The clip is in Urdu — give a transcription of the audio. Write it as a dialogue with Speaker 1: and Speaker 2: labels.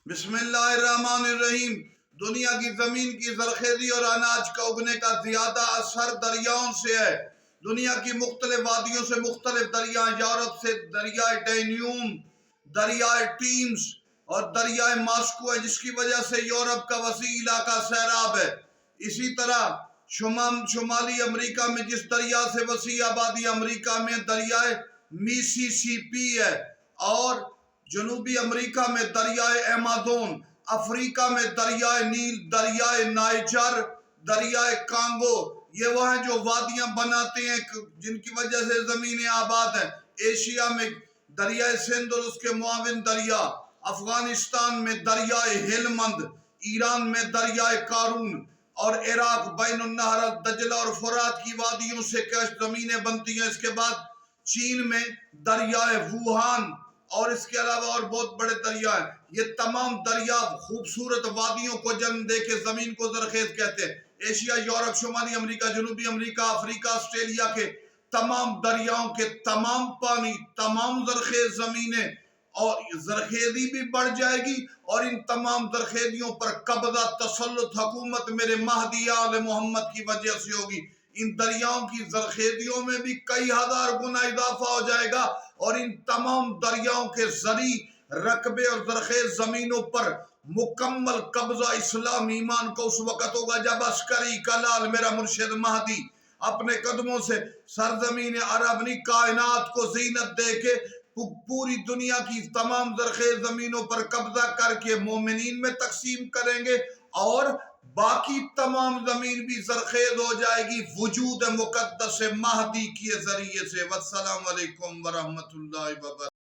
Speaker 1: بسم اللہ الرحمن الرحیم۔ دنیا کی زمین کی زرخیزی اور اناج کا اگنے کا زیادہ اثر دریاؤں سے ہے۔ دنیا کی مختلف وادیوں سے مختلف دریائیں، یورپ سے دریائے ڈینیوم، دریائے ٹیمز اور دریائے ماسکو ہے، جس کی وجہ سے یورپ کا وسیع علاقہ سیراب ہے۔ اسی طرح شمالی امریکہ میں جس دریا سے وسیع آبادی امریکہ میں دریائے میسی سی پی ہے، اور جنوبی امریکہ میں دریائے ایمازون، افریقہ میں دریائے نیل، دریائے نائجر، دریائے کانگو، یہ وہ ہیں جو وادیاں بناتے ہیں جن کی وجہ سے زمینیں آباد ہیں۔ ایشیا میں دریائے سندھ اور اس کے معاون دریا، افغانستان میں دریائے ہلمند، ایران میں دریائے قارون، اور عراق بین النہر دجلہ اور فرات کی وادیوں سے کشت زمینیں بنتی ہیں۔ اس کے بعد چین میں دریائے ووہان، اور اس کے علاوہ اور بہت بڑے دریا ہیں۔ یہ تمام دریا خوبصورت وادیوں کو جنم دے کے زمین کو زرخیز کہتے ہیں۔ ایشیا، یورپ، شمالی امریکہ، جنوبی امریکہ، افریقہ، آسٹریلیا کے تمام دریاؤں کے تمام پانی، تمام زرخیز زمینیں، اور زرخیزی بھی بڑھ جائے گی، اور ان تمام زرخیزیوں پر قبضہ، تسلط، حکومت میرے مہدی آل محمد کی وجہ سے ہوگی۔ ان دریاؤں کی زرخیزیوں میں بھی کئی ہزار گنا اضافہ ہو جائے گا، اور ان تمام دریاؤں کے زرعی رقبے اور زرخیز زمینوں پر مکمل قبضہ اسلام ایمان کو اس وقت ہوگا جب عسکری کلال میرا مرشد مہدی اپنے قدموں سے سرزمین عرب کائنات کو زینت دے کے پوری دنیا کی تمام زرخیز زمینوں پر قبضہ کر کے مومنین میں تقسیم کریں گے، اور باقی تمام زمین بھی زرخیز ہو جائے گی وجود مقدس مہدی کے ذریعے سے۔ والسلام علیکم ورحمۃ اللہ وبرکاتہ۔